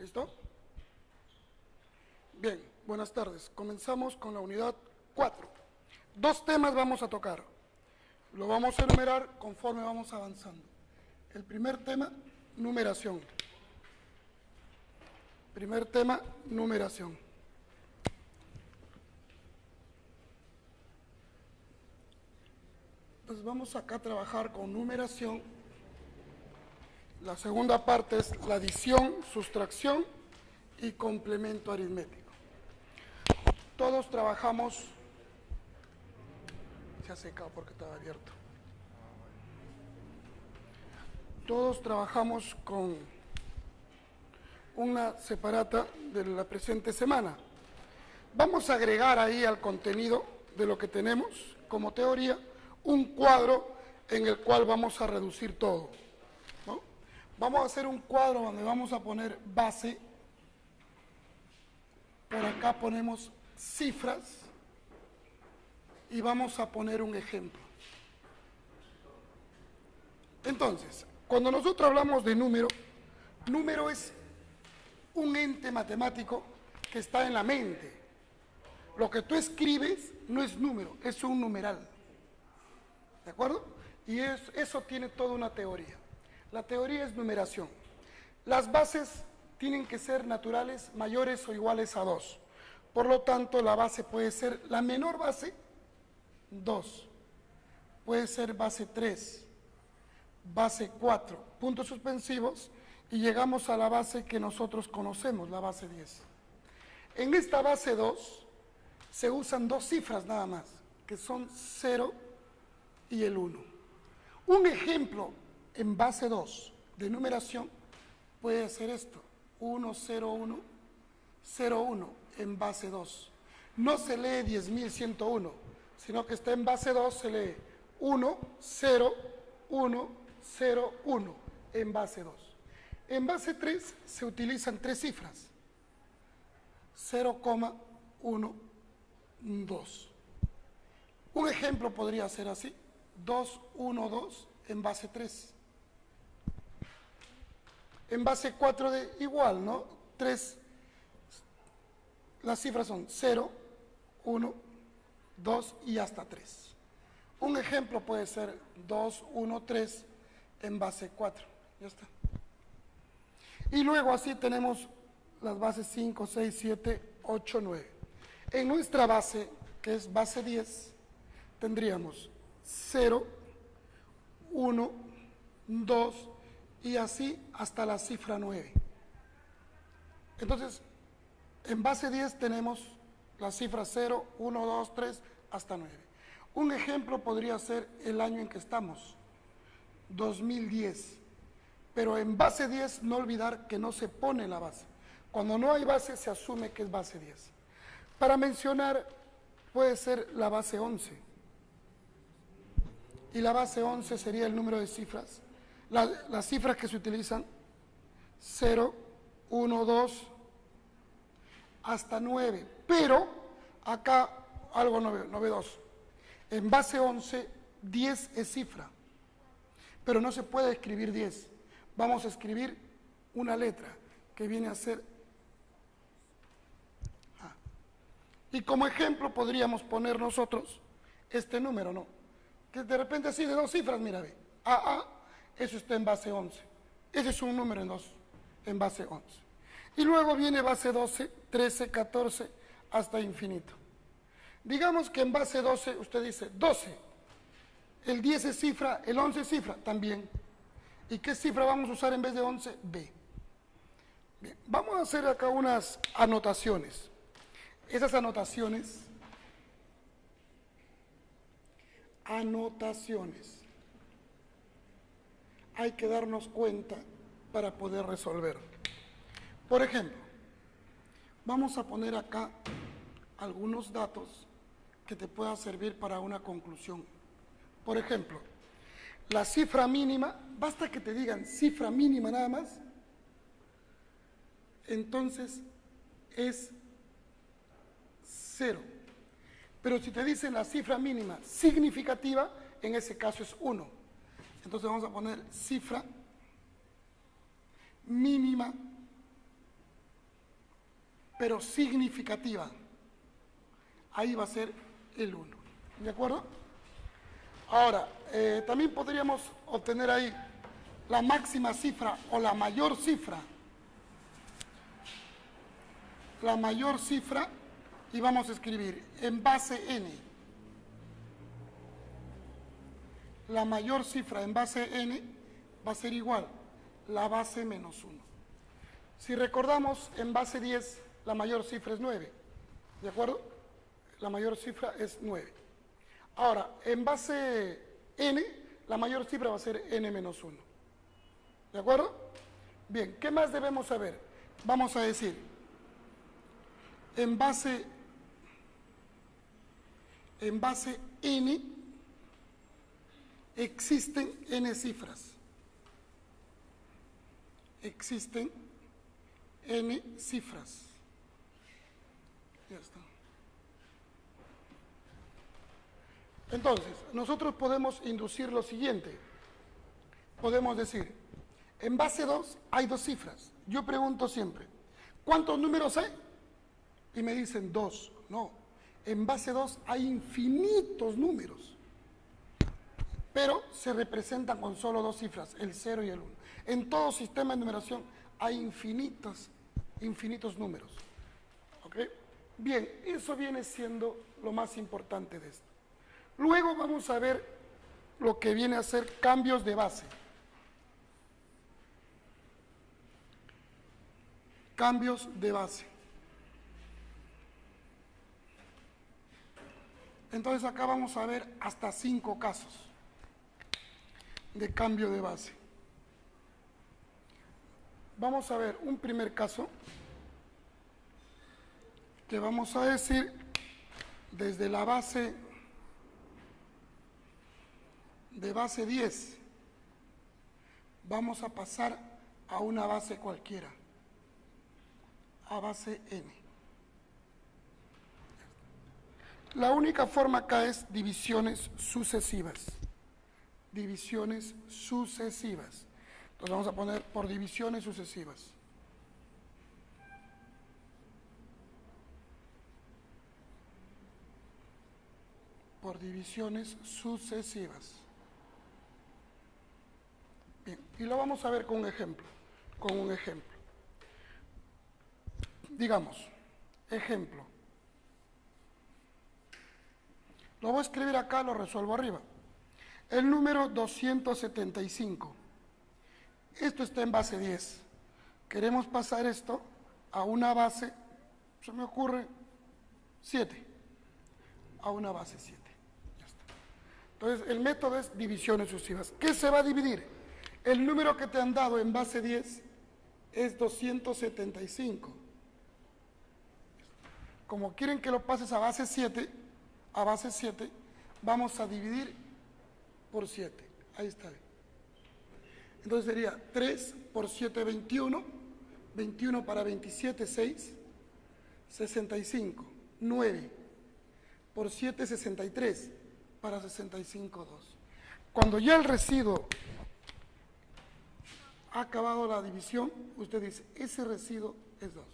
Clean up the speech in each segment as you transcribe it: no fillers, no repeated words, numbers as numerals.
¿Listo? Bien, buenas tardes. Comenzamos con la unidad 4. Dos temas vamos a tocar. Lo vamos a enumerar conforme vamos avanzando. El primer tema, numeración. Primer tema, numeración. Entonces vamos acá a trabajar con numeración. La segunda parte es la adición, sustracción y complemento aritmético. Todos trabajamos, se ha secado porque estaba abierto. Todos trabajamos con una separata de la presente semana. Vamos a agregar ahí al contenido de lo que tenemos como teoría un cuadro en el cual vamos a reducir todo, ¿no? Vamos a hacer un cuadro donde vamos a poner base. Por acá ponemos cifras y vamos a poner un ejemplo. Entonces, cuando nosotros hablamos de número, número es un ente matemático que está en la mente. Lo que tú escribes no es número, es un numeral. ¿De acuerdo? Y eso tiene toda una teoría. La teoría es numeración. Las bases tienen que ser naturales mayores o iguales a 2. Por lo tanto, la base puede ser la menor base, 2. Puede ser base 3, base 4, puntos suspensivos, y llegamos a la base que nosotros conocemos, la base 10. En esta base 2 se usan dos cifras nada más, que son 0 y el 1. Un ejemplo en base 2 de numeración puede ser esto, 1, 0, 1, 0, 1 en base 2. No se lee 10.101, sino que está en base 2, se lee 1, 0, 1, 0, 1 en base 2. En base 3 se utilizan tres cifras, 0,1, 2. Un ejemplo podría ser así, 2, 1, 2 en base 3. En base 4 de igual, ¿no? 3, las cifras son 0, 1, 2 y hasta 3. Un ejemplo puede ser 2, 1, 3 en base 4. Ya está. Y luego así tenemos las bases 5, 6, 7, 8, 9. En nuestra base, que es base 10, tendríamos 0, 1, 2 y así hasta la cifra 9. Entonces, en base 10 tenemos las cifras 0, 1, 2, 3 hasta 9. Un ejemplo podría ser el año en que estamos, 2010. Pero en base 10 no olvidar que no se pone la base. Cuando no hay base se asume que es base 10. Para mencionar puede ser la base 11. Y la base 11 sería el número de cifras. Las cifras que se utilizan, 0, 1, 2, hasta 9. Pero acá algo novedoso. En base 11, 10 es cifra. Pero no se puede escribir 10. Vamos a escribir una letra que viene a ser A. Y como ejemplo podríamos poner nosotros este número, ¿no? Que de repente así de dos cifras, mira, ve. AA, eso está en base 11. Ese es un número en base 11. Y luego viene base 12, 13, 14, hasta infinito. Digamos que en base 12 usted dice 12. El 10 es cifra, el 11 es cifra, también. ¿Y qué cifra vamos a usar en vez de 11? B. Bien, vamos a hacer acá unas anotaciones. Esas anotaciones hay que darnos cuenta para poder resolver. Por ejemplo, vamos a poner acá algunos datos que te puedan servir para una conclusión. Por ejemplo, la cifra mínima, basta que te digan cifra mínima nada más, entonces es 0. Pero si te dicen la cifra mínima significativa, en ese caso es 1. Entonces vamos a poner cifra mínima pero significativa. Ahí va a ser el 1. ¿De acuerdo? Ahora, también podríamos obtener ahí la máxima cifra o la mayor cifra. La mayor cifra, y vamos a escribir en base n. La mayor cifra en base n va a ser igual la base menos 1. Si recordamos, en base 10 la mayor cifra es 9. ¿De acuerdo? La mayor cifra es 9. Ahora, en base n, la mayor cifra va a ser n menos 1. ¿De acuerdo? Bien, ¿qué más debemos saber? Vamos a decir, en base n existen n cifras. Existen n cifras. Ya está. Entonces, nosotros podemos inducir lo siguiente. Podemos decir, en base 2 hay 2 cifras. Yo pregunto siempre, ¿cuántos números hay? Y me dicen 2. No, en base 2 hay infinitos números. Pero se representan con solo 2 cifras, el 0 y el 1. En todo sistema de numeración hay infinitos números. ¿Ok? Bien, eso viene siendo lo más importante de esto. Luego vamos a ver lo que viene a ser cambios de base. Cambios de base. Entonces acá vamos a ver hasta 5 casos de cambio de base. Vamos a ver un primer caso que vamos a decir desde la base de base 10 vamos a pasar a una base cualquiera, a base n. La única forma acá es divisiones sucesivas. Divisiones sucesivas. Entonces vamos a poner por divisiones sucesivas. Por divisiones sucesivas. Bien, y lo vamos a ver con un ejemplo. Con un ejemplo. Digamos, ejemplo. Lo voy a escribir acá, lo resuelvo arriba. El número 275. Esto está en base 10. Queremos pasar esto a una base, se me ocurre, 7. A una base 7. Ya está. Entonces, el método es divisiones sucesivas. ¿Qué se va a dividir? El número que te han dado en base 10 es 275. Como quieren que lo pases a base 7, vamos a dividir por 7. Ahí está. Entonces sería 3 por 7, 21. 21 para 27, 6. 65. 9 por 7, 63. Para 65, 2. Cuando ya el residuo ha acabado la división, usted dice, ese residuo es 2.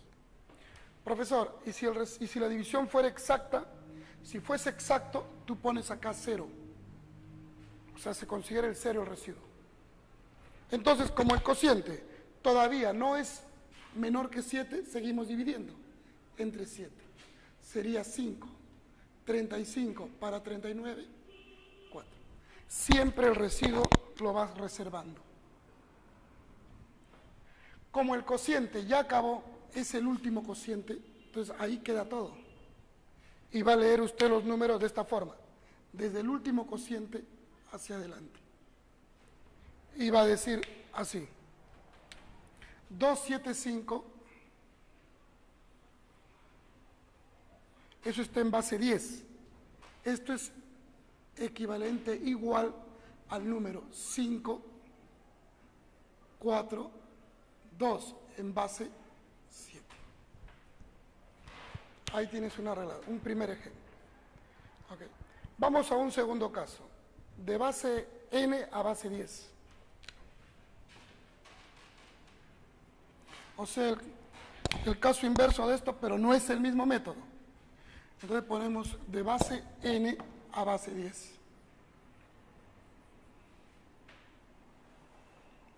Profesor, ¿y si la división fuera exacta? Si fuese exacto, tú pones acá 0. O sea, se considera el 0 el residuo. Entonces, como el cociente todavía no es menor que 7, seguimos dividiendo entre 7. Sería 5. 35 para 39, 4. Siempre el residuo lo vas reservando. Como el cociente ya acabó, es el último cociente, entonces ahí queda todo. Y va a leer usted los números de esta forma, desde el último cociente hacia adelante. Y va a decir así, 275, eso está en base 10. Esto es equivalente igual al número 5, 4, 2 en base 7. Ahí tienes un primer ejemplo. Okay. Vamos a un segundo caso, de base n a base 10. O sea, el caso inverso de esto, pero no es el mismo método. Entonces ponemos de base n a base 10.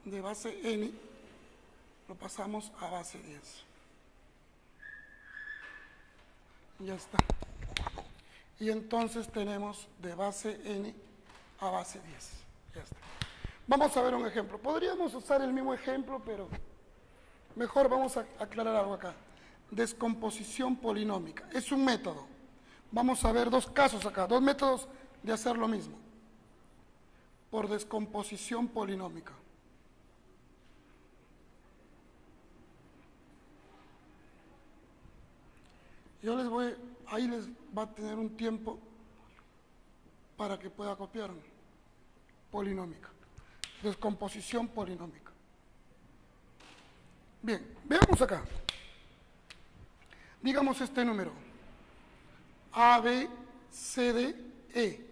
De base n lo pasamos a base 10. Ya está. Y entonces tenemos de base n a base 10. Ya está. Vamos a ver un ejemplo. Podríamos usar el mismo ejemplo, pero mejor vamos a aclarar algo acá. Descomposición polinómica. Es un método. Vamos a ver dos casos acá, dos métodos de hacer lo mismo. Por descomposición polinómica. Yo les voy, ahí les va a tener un tiempo para que pueda copiar. Polinómica. Descomposición polinómica. Bien, veamos acá. Digamos este número. A, B, C, D, E.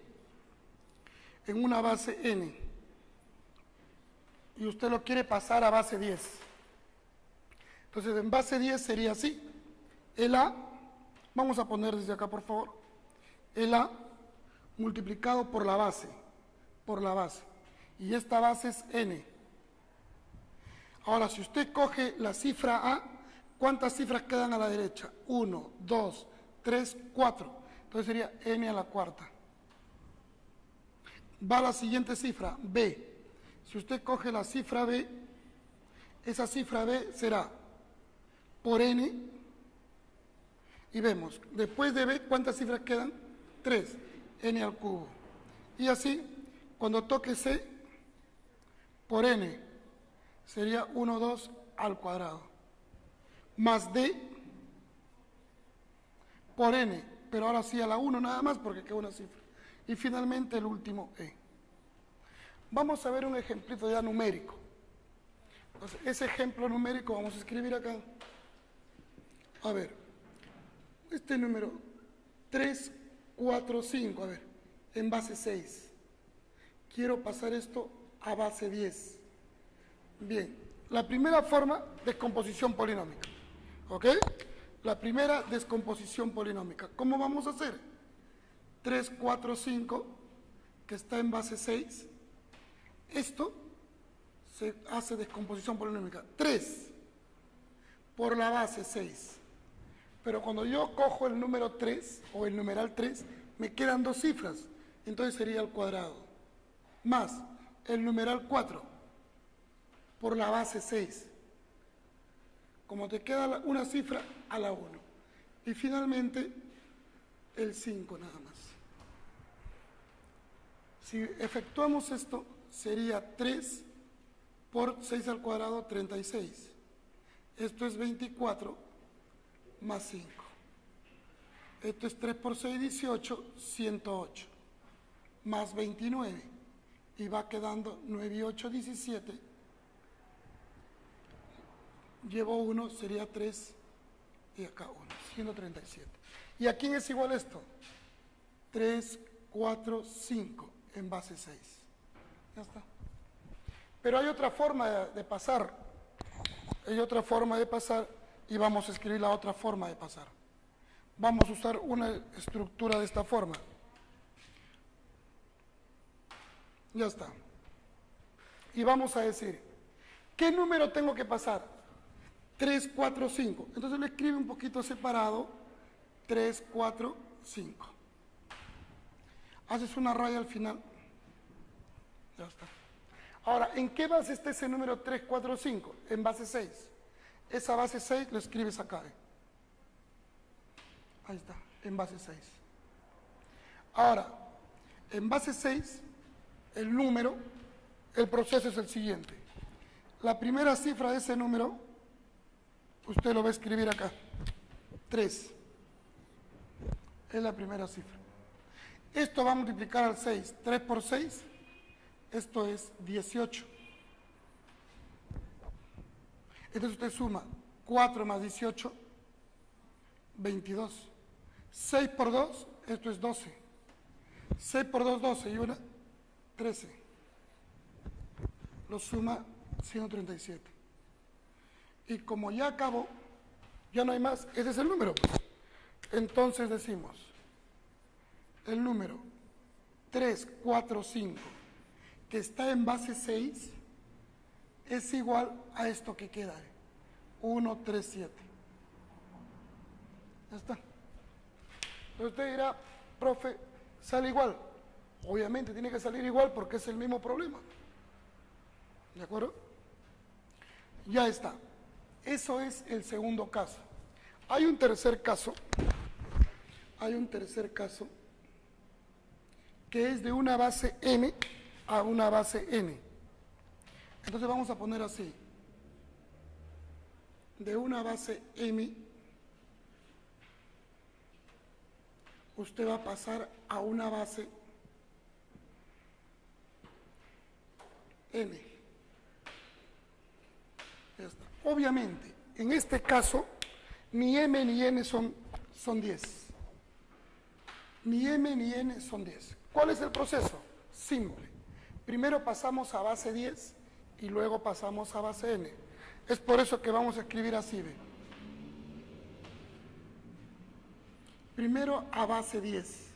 En una base n. Y usted lo quiere pasar a base 10. Entonces, en base 10 sería así. El A, vamos a poner desde acá, por favor. El A multiplicado por la base. Por la base. Y esta base es n. Ahora, si usted coge la cifra A, ¿cuántas cifras quedan a la derecha? 1, 2, 3, 4. Entonces sería n a la cuarta. Va la siguiente cifra, B. Si usted coge la cifra B, esa cifra B será por n. Y vemos, después de B, ¿cuántas cifras quedan? 3, n al cubo. Y así, cuando toque C, por n, sería 1, 2 al cuadrado. Más D, por n, pero ahora sí a la 1 nada más porque queda una cifra. Y finalmente el último E. Vamos a ver un ejemplito ya numérico. Entonces, ese ejemplo numérico vamos a escribir acá. A ver, este número 3, 4, 5, a ver, en base 6. Quiero pasar esto a base 10. Bien, la primera forma, descomposición polinómica. ¿Ok? La primera, descomposición polinómica. ¿Cómo vamos a hacer? 3, 4, 5, que está en base 6. Esto se hace descomposición polinómica. 3 por la base 6. Pero cuando yo cojo el número 3 o el numeral 3, me quedan dos cifras. Entonces sería al cuadrado. Más el numeral 4 por la base 6. Como te queda una cifra, a la 1. Y finalmente el 5 nada más. Si efectuamos esto, sería 3 por 6 al cuadrado, 36. Esto es 24 más 5. Esto es 3 por 6, 18, 108. Más 29. Y va quedando 9 y 8, 17. Llevo 1, sería 3. Y acá 1, 137. ¿Y a quién es igual esto? 3, 4, 5 en base 6. Ya está. Pero hay otra forma de pasar. Hay otra forma de pasar y vamos a escribir la otra forma de pasar. Vamos a usar una estructura de esta forma. Ya está. Y vamos a decir, ¿qué número tengo que pasar? 3, 4, 5. Entonces lo escribe un poquito separado. 3, 4, 5. Haces una raya al final. Ya está. Ahora, ¿en qué base está ese número 3, 4, 5? En base 6. Esa base 6 lo escribes acá. Ahí está, en base 6. Ahora, en base 6, el número, el proceso es el siguiente. La primera cifra de ese número, usted lo va a escribir acá. 3. Es la primera cifra. Esto va a multiplicar al 6. 3 por 6, esto es 18. Entonces usted suma 4 más 18, 22. 6 por 2, esto es 12. 6 por 2, 12 y 1, 13. Lo suma 137. Y como ya acabó, Ya no hay más, ese es el número, pues. Entonces decimos, el número 3, 4, 5, que está en base 6, es igual a esto que queda, 1, 3, 7. Ya está. Entonces usted dirá, profe, ¿sale igual? Obviamente tiene que salir igual porque es el mismo problema. ¿De acuerdo? Ya está. Eso es el segundo caso. Hay un tercer caso. Hay un tercer caso que es de una base m a una base n. Entonces vamos a poner así. De una base m, usted va a pasar a una base n. Ya está. Obviamente, en este caso, ni m ni n son 10. Ni m ni n son 10. ¿Cuál es el proceso? Simple. Primero pasamos a base 10 y luego pasamos a base n. Es por eso que vamos a escribir así, ¿ve? Primero a base 10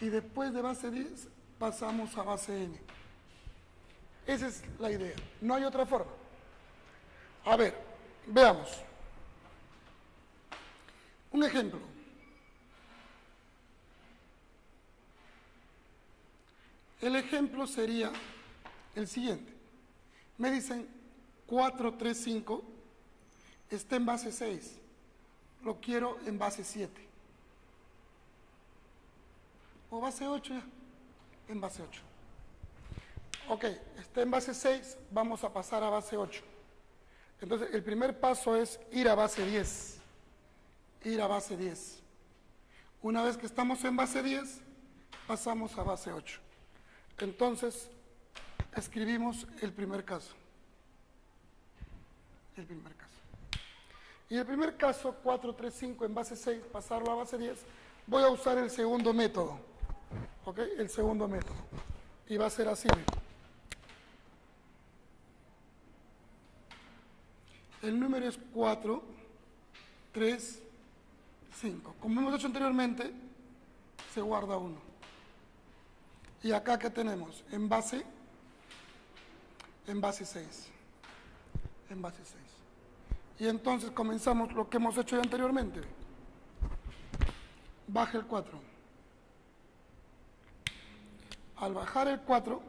y después de base 10 pasamos a base n. Esa es la idea, no hay otra forma. A ver, veamos. Un ejemplo. El ejemplo sería el siguiente. Me dicen 4, 3, 5 está en base 6. Lo quiero en base 7. O base 8 ya. En base 8. Ok, está en base 6, vamos a pasar a base 8. Entonces, el primer paso es ir a base 10. Ir a base 10. Una vez que estamos en base 10, pasamos a base 8. Entonces, escribimos el primer caso. El primer caso. Y el primer caso, 4, 3, 5 en base 6, pasarlo a base 10, voy a usar el segundo método. ¿Ok? El segundo método. Y va a ser así. El número es 4, 3, 5. Como hemos hecho anteriormente, se guarda 1. Y acá, ¿qué tenemos? En base 6. En base 6. Y entonces comenzamos lo que hemos hecho ya anteriormente. Baja el 4. Al bajar el 4,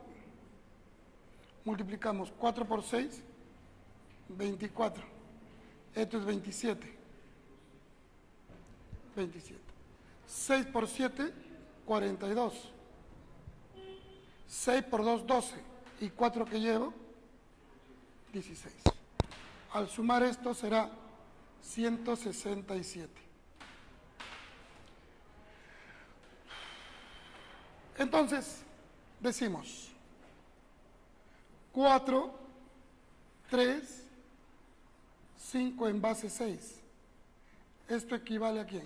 multiplicamos 4 por 6, 24. Esto es 27. 27. 6 por 7, 42. 6 por 2, 12. Y 4 que llevo, 16. Al sumar esto será 167. Entonces, decimos 4, 3, 5 en base 6. ¿Esto equivale a quién?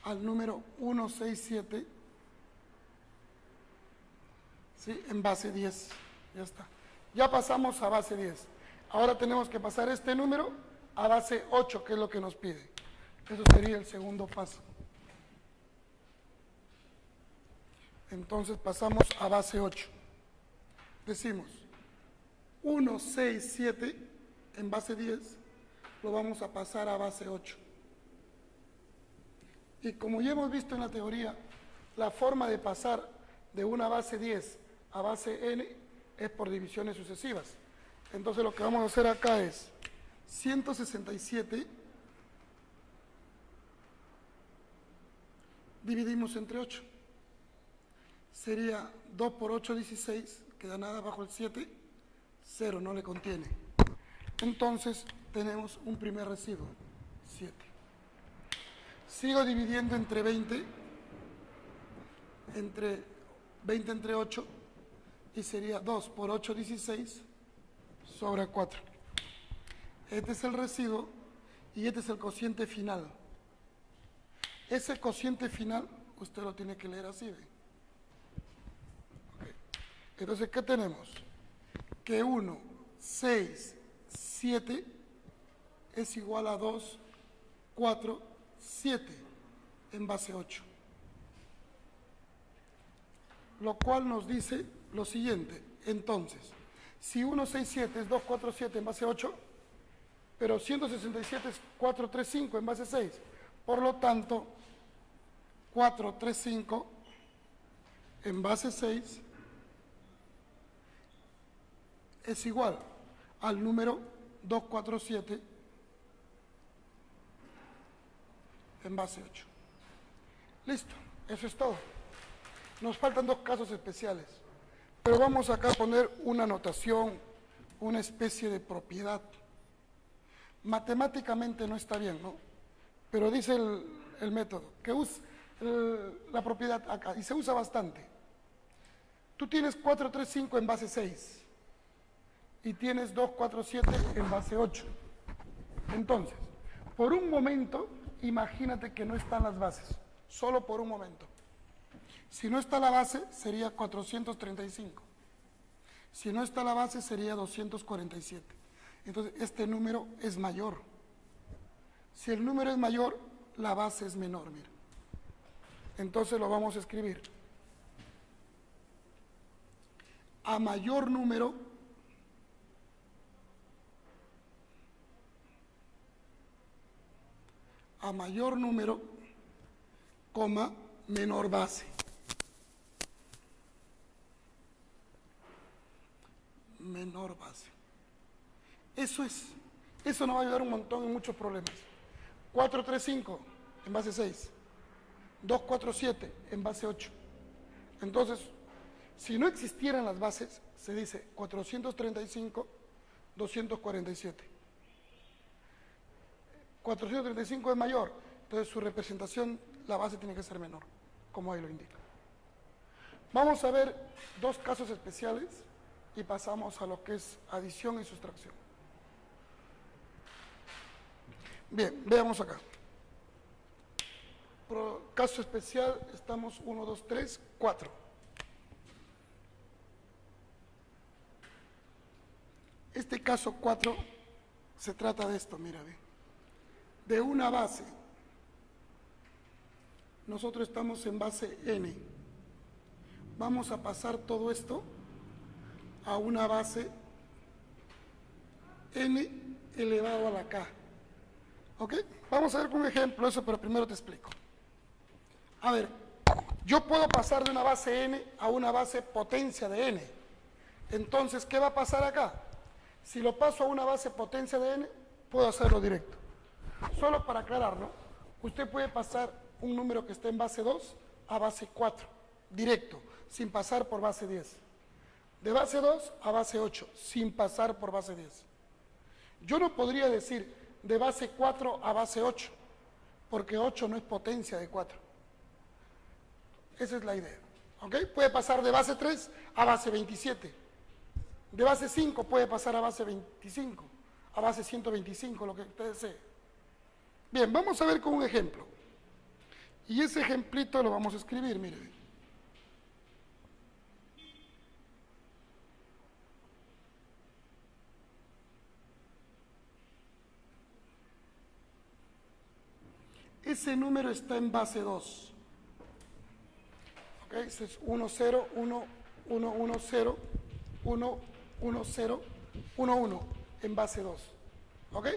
Al número 167, ¿sí? En base 10. Ya está. Ya pasamos a base 10. Ahora tenemos que pasar este número a base 8, que es lo que nos pide. Eso sería el segundo paso. Entonces pasamos a base 8. Decimos 1, 6, 7 en base 10, lo vamos a pasar a base 8. Y como ya hemos visto en la teoría, la forma de pasar de una base 10 a base n es por divisiones sucesivas. Entonces lo que vamos a hacer acá es 167 dividimos entre 8. Sería 2 por 8, 16, queda nada bajo el 7, 0, no le contiene. Entonces tenemos un primer residuo, 7. Sigo dividiendo entre 20 entre 8, y sería 2 por 8, 16, sobre 4. Este es el residuo y este es el cociente final. Ese cociente final usted lo tiene que leer así, ¿ve? Okay. Entonces, ¿qué tenemos? Que 1, 6, 7 es igual a 2, 4, 7 en base 8. Lo cual nos dice lo siguiente. Entonces, si 167 es 247 en base 8, pero 167 es 435 en base 6. Por lo tanto, 435 en base 6 es igual al número 247 en base 8. Listo, eso es todo. Nos faltan dos casos especiales, pero vamos acá a poner una notación, una especie de propiedad. Matemáticamente no está bien, ¿no? Pero dice el método que usa la propiedad acá, y se usa bastante. Tú tienes 435 en base 6 y tienes 247 en base 8. Entonces, por un momento, imagínate que no están las bases, solo por un momento. Si no está la base, sería 435. Si no está la base, sería 247. Entonces, este número es mayor. Si el número es mayor, la base es menor, mira. Entonces lo vamos a escribir. A mayor número, coma, menor base. Menor base. Eso nos va a ayudar un montón en muchos problemas. 435 en base 6. 247 en base 8. Entonces, si no existieran las bases, se dice 435, 247. 435 es mayor, entonces su representación, la base tiene que ser menor, como ahí lo indica. Vamos a ver dos casos especiales y pasamos a lo que es adición y sustracción. Bien, veamos acá. Caso especial, estamos 1, 2, 3, 4. Este caso 4 se trata de esto, mira, ve. De una base. Nosotros estamos en base n. Vamos a pasar todo esto a una base n elevado a la k. ¿Ok? Vamos a ver con un ejemplo eso, pero primero te explico. A ver, yo puedo pasar de una base n a una base potencia de n. Entonces, ¿qué va a pasar acá? Si lo paso a una base potencia de n, puedo hacerlo directo. Solo para aclararlo, usted puede pasar un número que esté en base 2 a base 4, directo, sin pasar por base 10. De base 2 a base 8, sin pasar por base 10. Yo no podría decir de base 4 a base 8, porque 8 no es potencia de 4. Esa es la idea. ¿Ok? Puede pasar de base 3 a base 27. De base 5 puede pasar a base 25, a base 125, lo que usted desee. Bien, vamos a ver con un ejemplo. Y ese ejemplito lo vamos a escribir, mire. Ese número está en base 2. ¿Ok? Ese es 1, 0, 1, 1, 1, 0, 1, 1, 0, 1, 1 en base 2. ¿Ok?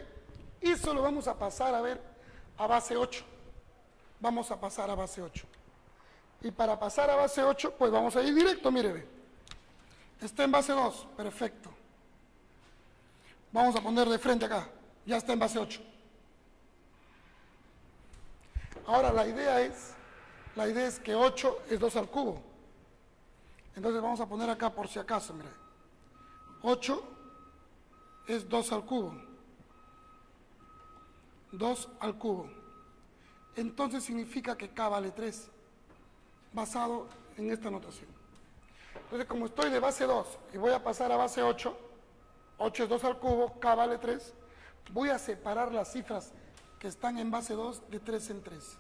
Eso lo vamos a pasar a ver a base 8. Vamos a pasar a base 8. Y para pasar a base 8, pues vamos a ir directo, mire, ve. Está en base 2, perfecto. Vamos a poner de frente acá, ya está en base 8. Ahora la idea es que 8 es 2 al cubo. Entonces vamos a poner acá por si acaso, mire. 8 es 2 al cubo. 2 al cubo. Entonces significa que k vale 3, basado en esta notación. Entonces, como estoy de base 2 y voy a pasar a base 8, 8 es 2 al cubo, k vale 3, voy a separar las cifras que están en base 2 de 3 en 3.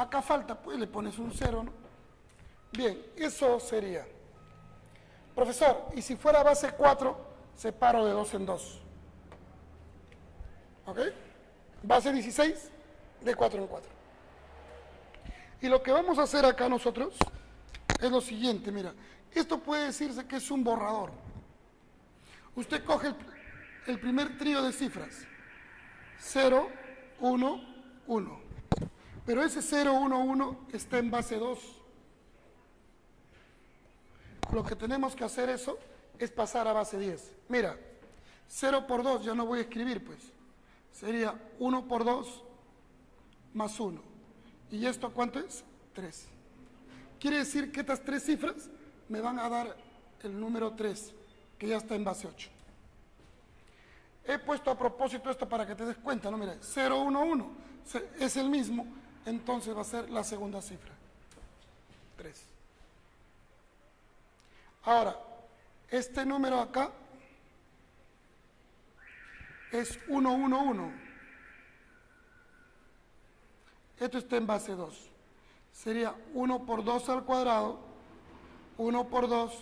Acá falta, pues le pones un 0, ¿no? Bien, eso sería. Profesor, ¿y si fuera base 4, separo de 2 en 2. ¿Ok? Base 16, de 4 en 4. Y lo que vamos a hacer acá nosotros es lo siguiente, mira. Esto puede decirse que es un borrador. Usted coge el primer trío de cifras. 0, 1, 1. Pero ese 0, 1, 1 está en base 2. Lo que tenemos que hacer eso es pasar a base 10. Mira, 0 por 2 ya no voy a escribir, pues. Sería 1 por 2 más 1. ¿Y esto cuánto es? 3. Quiere decir que estas tres cifras me van a dar el número 3, que ya está en base 8. He puesto a propósito esto para que te des cuenta, ¿no? Mira, 0, 1, 1 es el mismo, entonces va a ser la segunda cifra, 3. Ahora, este número acá es 1, 1, 1. Esto está en base 2. Sería 1 por 2 al cuadrado, 1 por 2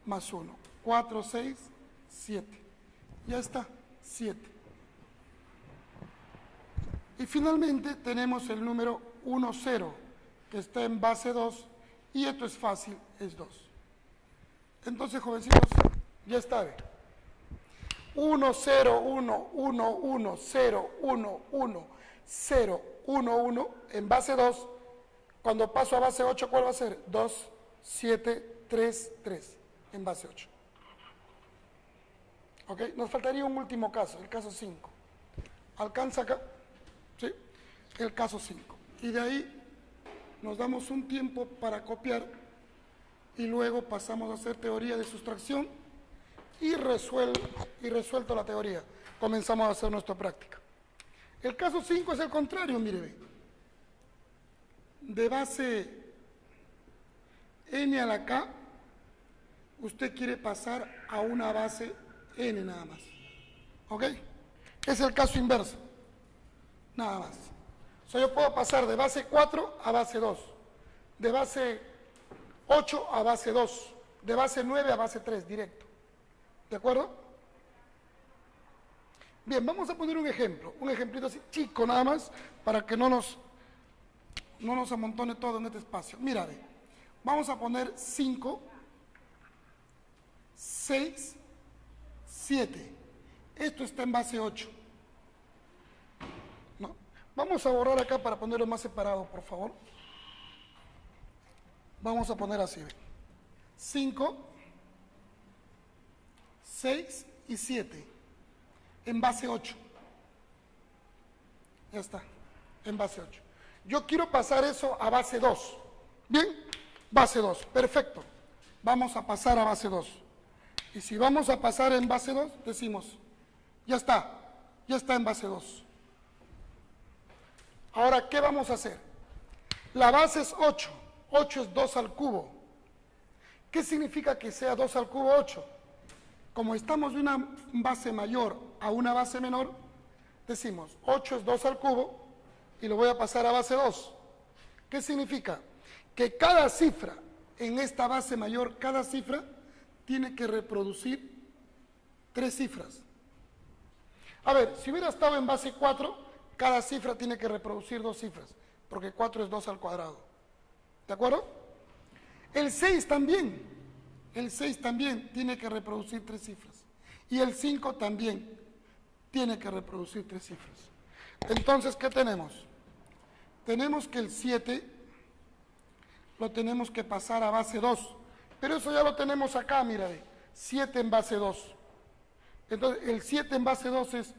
más 1. 4, 6, 7. Ya está, 7. Y finalmente tenemos el número 1, 0, que está en base 2, y esto es fácil, es 2. Entonces, jovencitos, ya está. 1, 0, 1, 1, 1, 0, 1, 1, 0, 1, 1, en base 2. Cuando paso a base 8, ¿cuál va a ser? 2, 7, 3, 3, en base 8. ¿Ok? Nos faltaría un último caso, el caso 5. ¿Alcanza acá? ¿Sí? El caso 5. Y de ahí nos damos un tiempo para copiar y luego pasamos a hacer teoría de sustracción y resuelto la teoría, comenzamos a hacer nuestra práctica. El caso 5 es el contrario, mire, ve. De base n a la k, usted quiere pasar a una base n nada más. ¿Ok? Es el caso inverso. Nada más. O sea, yo puedo pasar de base 4 a base 2, de base 8 a base 2, de base 9 a base 3, directo. ¿De acuerdo? Bien, vamos a poner un ejemplo, un ejemplito así chico nada más, para que no nos amontone todo en este espacio. Mira, ve, vamos a poner 5, 6, 7. Esto está en base 8. ¿No? Vamos a borrar acá para ponerlo más separado, por favor. Vamos a poner así, ve. 5, 6 y 7 en base 8. Ya está, en base 8. Yo quiero pasar eso a base 2. ¿Bien? Base 2, perfecto. Vamos a pasar a base 2. Y si vamos a pasar en base 2, decimos, ya está en base 2. Ahora, ¿qué vamos a hacer? La base es 8. 8 es 2 al cubo. ¿Qué significa que sea 2 al cubo 8? Como estamos de una base mayor a una base menor, decimos 8 es 2 al cubo y lo voy a pasar a base 2. ¿Qué significa? Que cada cifra en esta base mayor, cada cifra tiene que reproducir 3 cifras. A ver, si hubiera estado en base 4, cada cifra tiene que reproducir 2 cifras, porque 4 es 2 al cuadrado. ¿De acuerdo? El 6 también. El 6 también tiene que reproducir 3 cifras. Y el 5 también tiene que reproducir 3 cifras. Entonces, ¿qué tenemos? Tenemos que el 7 lo tenemos que pasar a base 2. Pero eso ya lo tenemos acá, mira, 7 en base 2. Entonces, el 7 en base 2 es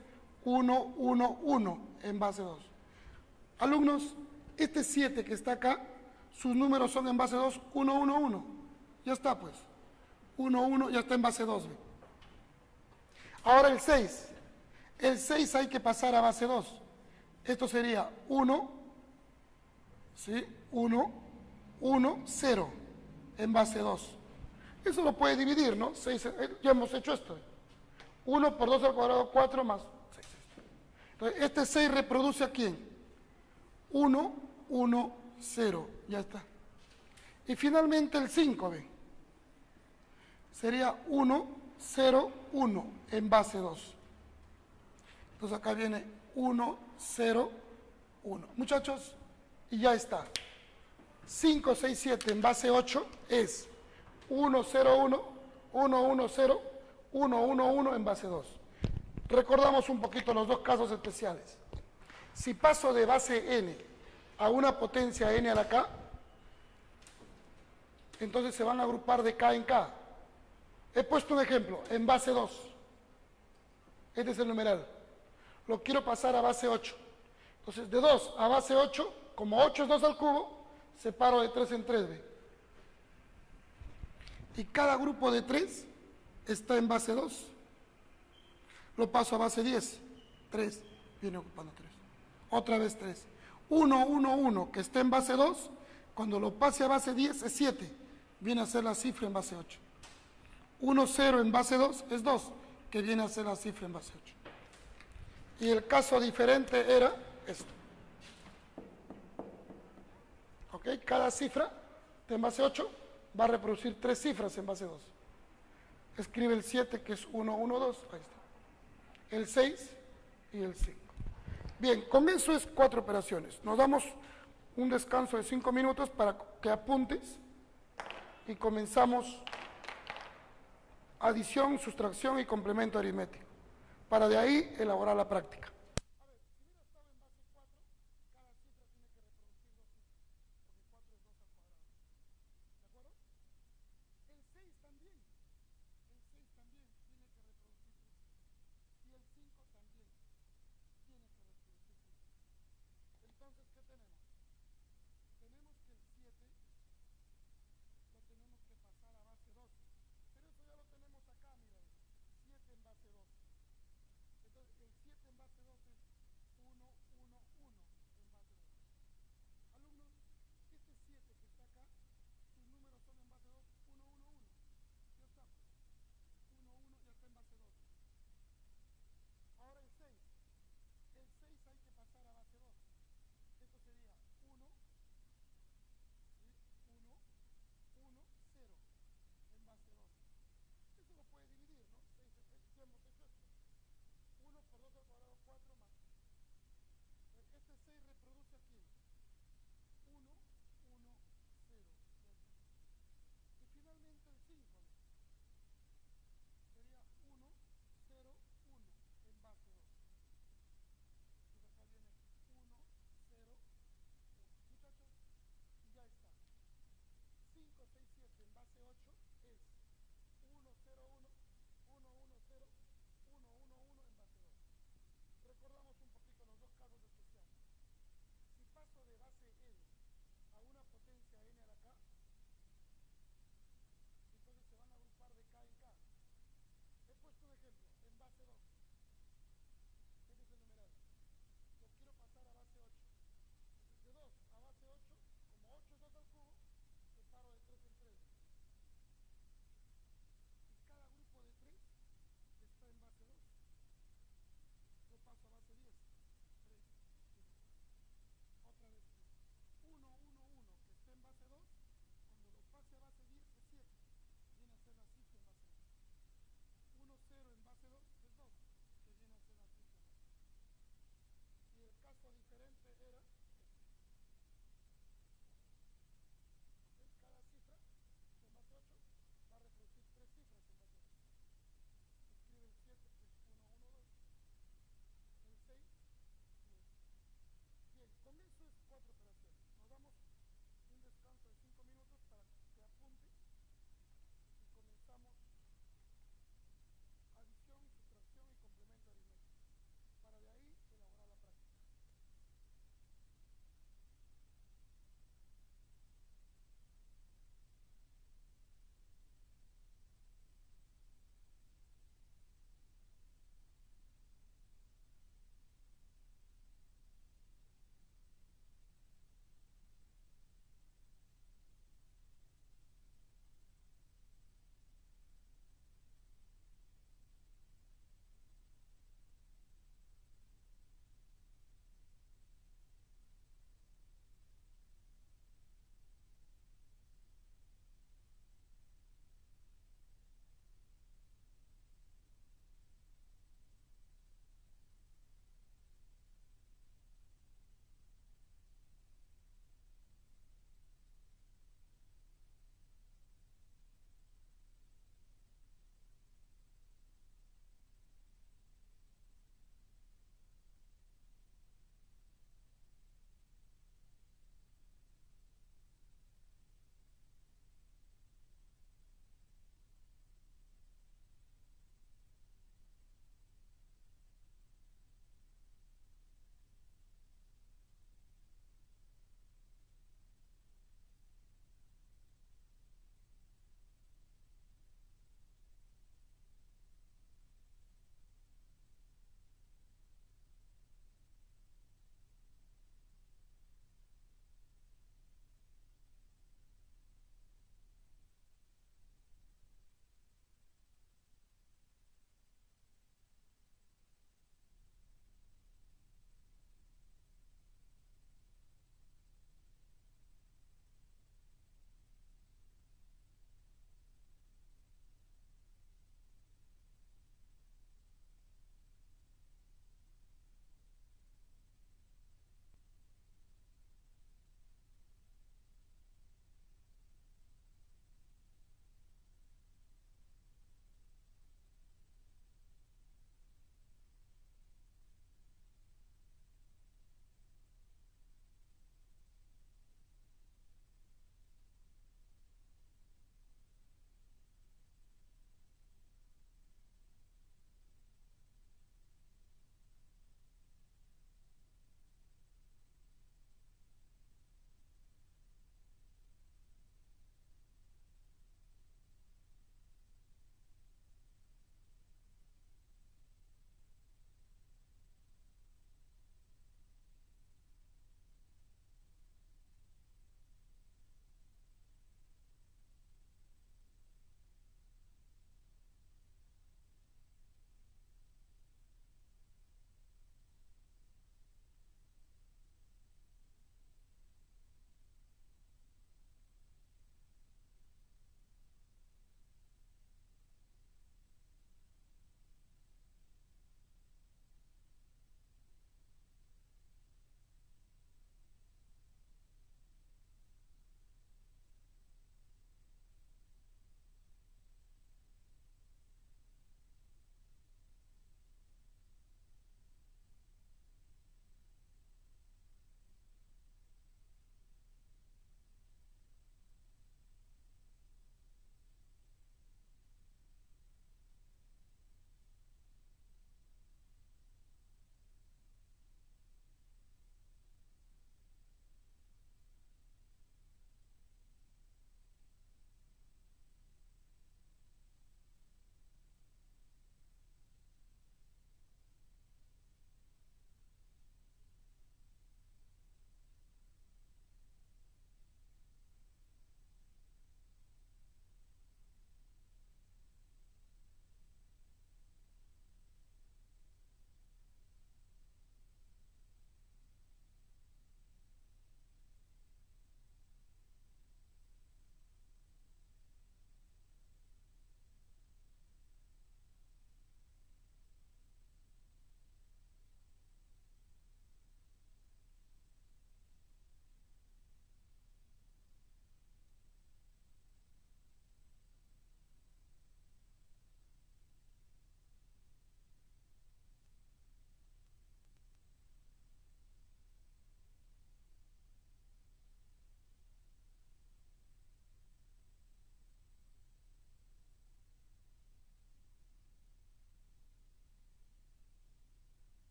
1, 1, 1 en base 2. Alumnos, este 7 que está acá, sus números son en base 2, 1, 1, 1. Ya está, pues. 1, 1, ya está en base 2. ¿Ve? Ahora el 6. El 6 hay que pasar a base 2. Esto sería 1, ¿sí? 1, 1, 0 en base 2. Eso lo puede dividir, ¿no? 6, ya hemos hecho esto. 1 por 2 al cuadrado, 4 más 6. Entonces, este 6 reproduce a quién? 1, 1, 0. Ya está. Y finalmente el 5, ¿ve? Sería 1, 0, 1 en base 2. Entonces acá viene 1, 0, 1. Muchachos, y ya está. 5, 6, 7 en base 8 es 1, 0, 1, 1, 1, 0, 1, 1, 1 en base 2. Recordamos un poquito los dos casos especiales. Si paso de base n a una potencia n a la k, entonces se van a agrupar de k en k. He puesto un ejemplo, en base 2. Este es el numeral. Lo quiero pasar a base 8. Entonces, de 2 a base 8, como 8 es 2 al cubo, separo de 3 en 3, ¿ve? Y cada grupo de 3 está en base 2. Lo paso a base 10. 3, viene ocupando 3. Otra vez 3. 1, 1, 1, que está en base 2, cuando lo pase a base 10 es 7. Viene a ser la cifra en base 8. 1, 0 en base 2 es 2, que viene a ser la cifra en base 8. Y el caso diferente era esto. ¿Ok? Cada cifra de en base 8 va a reproducir 3 cifras en base 2. Escribe el 7, que es 1, 1, 2. Ahí está. El 6 y el 5. Bien, con eso es 4 operaciones. Nos damos un descanso de 5 minutos para que apuntes y comenzamos adición, sustracción y complemento aritmético, para de ahí elaborar la práctica. Entonces, ¿qué tenemos? Tenemos que el 7 lo tenemos que pasar a base 2. Pero eso ya lo tenemos acá, mira. 7 en base 2. Entonces, el 7 en base 2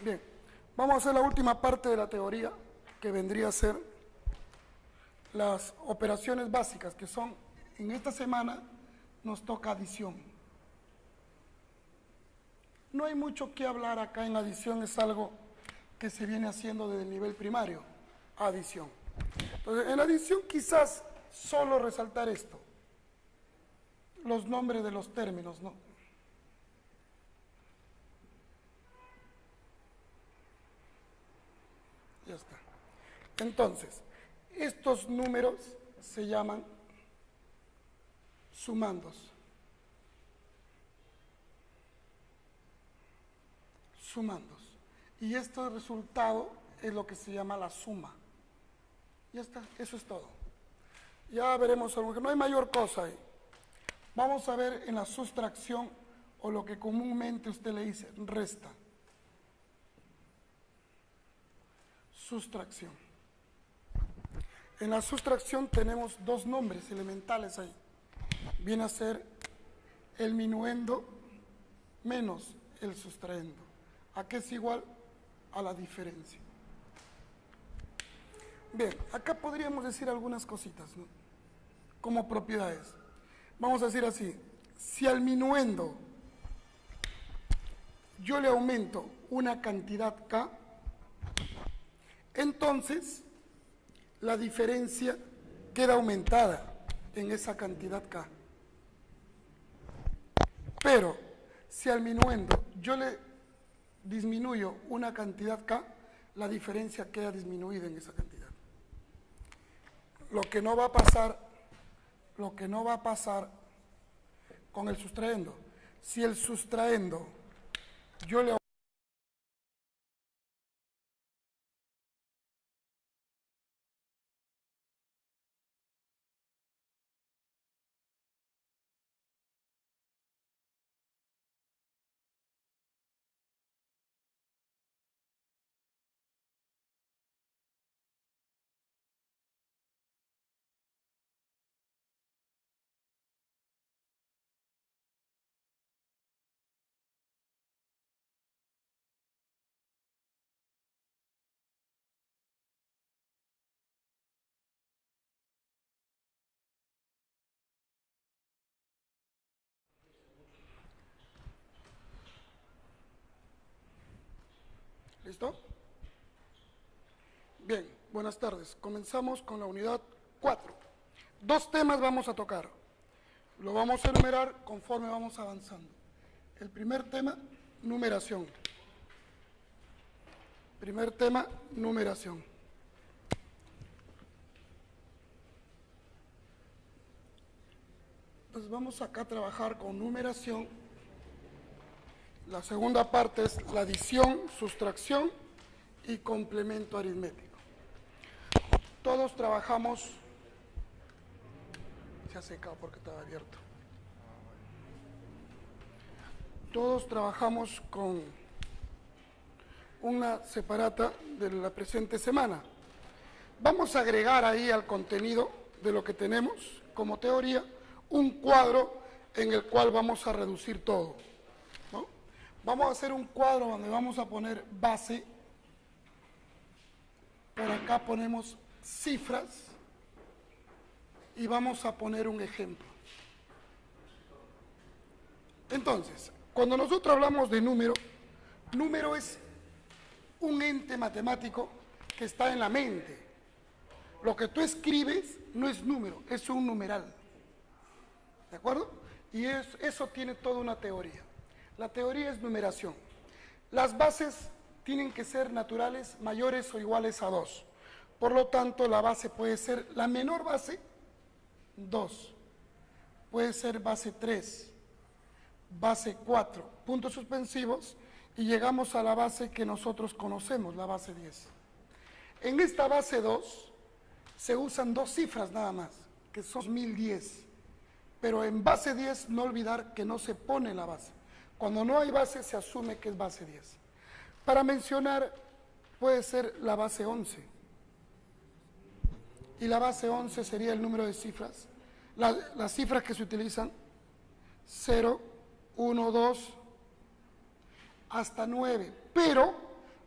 Bien, vamos a hacer la última parte de la teoría, que vendría a ser las operaciones básicas, que son, en esta semana nos toca adición. No hay mucho que hablar acá en adición, es algo que se viene haciendo desde el nivel primario, adición. Entonces, en adición quizás solo resaltar esto, los nombres de los términos, ¿no? Ya está. Entonces, estos números se llaman sumandos. Sumandos. Y este resultado es lo que se llama la suma. Ya está, eso es todo. Ya veremos algo, que no hay mayor cosa ahí. Vamos a ver en la sustracción, o lo que comúnmente usted le dice, resta. Sustracción. En la sustracción tenemos dos nombres elementales ahí. Viene a ser el minuendo menos el sustraendo. ¿A qué es igual? A la diferencia. Bien, acá podríamos decir algunas cositas, ¿no? Como propiedades. Vamos a decir así, si al minuendo yo le aumento una cantidad K, entonces la diferencia queda aumentada en esa cantidad K. Pero si al minuendo yo le disminuyo una cantidad K, la diferencia queda disminuida en esa cantidad. Lo que no va a pasar con el sustraendo. Si el sustraendo yo le ¿Listo? Bien, buenas tardes. Comenzamos con la unidad 4. Dos temas vamos a tocar. Lo vamos a enumerar conforme vamos avanzando. El primer tema, numeración. Primer tema, numeración. Entonces vamos acá a trabajar con numeración. La segunda parte es la adición, sustracción y complemento aritmético. Todos trabajamos, se ha secado porque estaba abierto. Todos trabajamos con una separata de la presente semana. Vamos a agregar ahí al contenido de lo que tenemos como teoría un cuadro en el cual vamos a reducir todo, ¿no? Vamos a hacer un cuadro donde vamos a poner base. Por acá ponemos cifras y vamos a poner un ejemplo. Entonces, cuando nosotros hablamos de número, número es un ente matemático que está en la mente. Lo que tú escribes no es número, es un numeral. ¿De acuerdo? Y eso tiene toda una teoría. La teoría es numeración. Las bases tienen que ser naturales mayores o iguales a 2. Por lo tanto, la base puede ser la menor base, 2. Puede ser base 3, base 4, puntos suspensivos, y llegamos a la base que nosotros conocemos, la base 10. En esta base 2 se usan dos cifras nada más, que son 1010. Pero en base 10 no olvidar que no se pone la base. Cuando no hay base se asume que es base 10. Para mencionar, puede ser la base 11. Y la base 11 sería el número de cifras. Las cifras que se utilizan, 0, 1, 2, hasta 9. Pero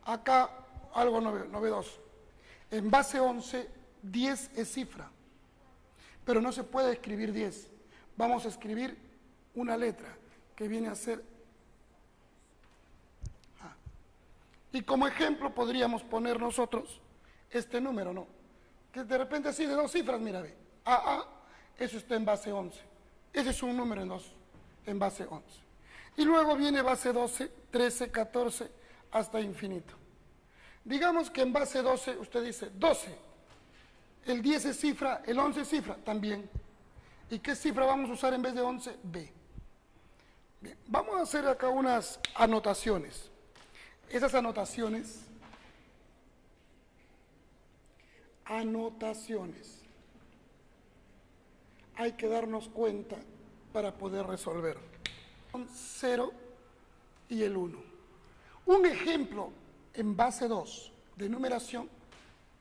Acá algo novedoso. En base 11, 10 es cifra, pero no se puede escribir 10. Vamos a escribir una letra que viene a ser A. Y como ejemplo podríamos poner nosotros este número, ¿no? Que de repente así de 2 cifras, mira, ve. AA, eso está en base 11. Ese es un número en base 11. Y luego viene base 12, 13, 14, hasta infinito. Digamos que en base 12 usted dice 12. El 10 es cifra, el 11 es cifra, también. ¿Y qué cifra vamos a usar en vez de 11? B. Bien, vamos a hacer acá unas anotaciones. Esas anotaciones hay que darnos cuenta para poder resolver. Son 0 y el 1. Un ejemplo en base 2 de numeración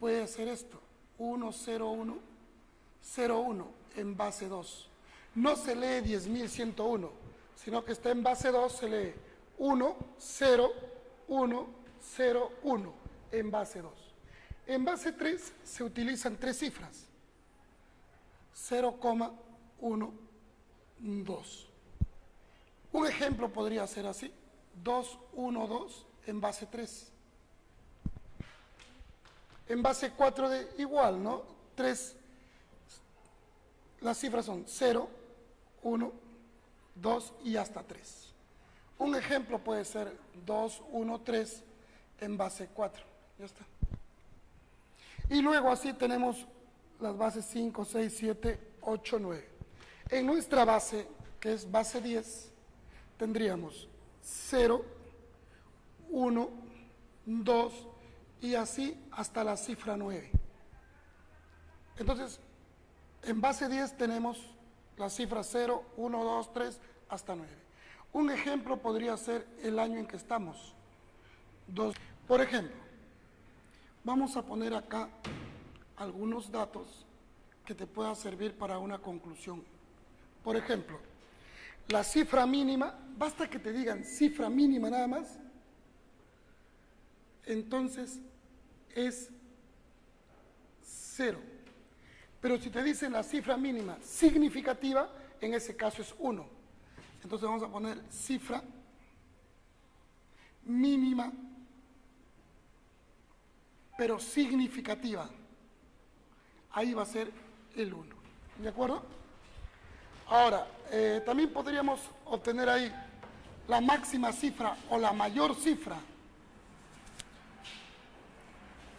puede ser esto: 1, 0, 1, 0, 1 en base 2. No se lee 10.101, sino que está en base 2, se lee 1, 0, 1, 0, 1 en base 2. En base 3 se utilizan 3 cifras: 0,1, 2. Un ejemplo podría ser así: 2, 1, 2 en base 3. En base 4 igual, ¿no? 3, las cifras son 0, 1, 2 y hasta 3. Un ejemplo puede ser 2, 1, 3 en base 4. Ya está. Y luego así tenemos las bases 5, 6, 7, 8, 9. En nuestra base, que es base 10, tendríamos 0, 1, 2 y así hasta la cifra 9. Entonces, en base 10 tenemos las cifras 0, 1, 2, 3 hasta 9. Un ejemplo podría ser el año en que estamos. Por ejemplo, vamos a poner acá algunos datos que te puedan servir para una conclusión. Por ejemplo, la cifra mínima, basta que te digan cifra mínima nada más, entonces es 0. Pero si te dicen la cifra mínima significativa, en ese caso es 1. Entonces vamos a poner cifra mínima, pero significativa. Ahí va a ser el 1. ¿De acuerdo? Ahora, también podríamos obtener ahí la máxima cifra o la mayor cifra.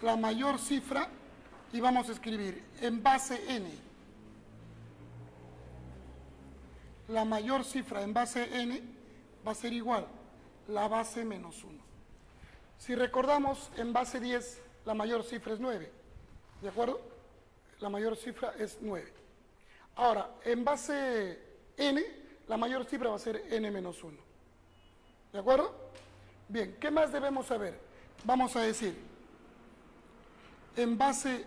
La mayor cifra, y vamos a escribir en base n. La mayor cifra en base n va a ser igual la base menos 1. Si recordamos, en base 10 la mayor cifra es 9. ¿De acuerdo? La mayor cifra es 9. Ahora, en base n, la mayor cifra va a ser n menos 1. ¿De acuerdo? Bien, ¿qué más debemos saber? Vamos a decir, en base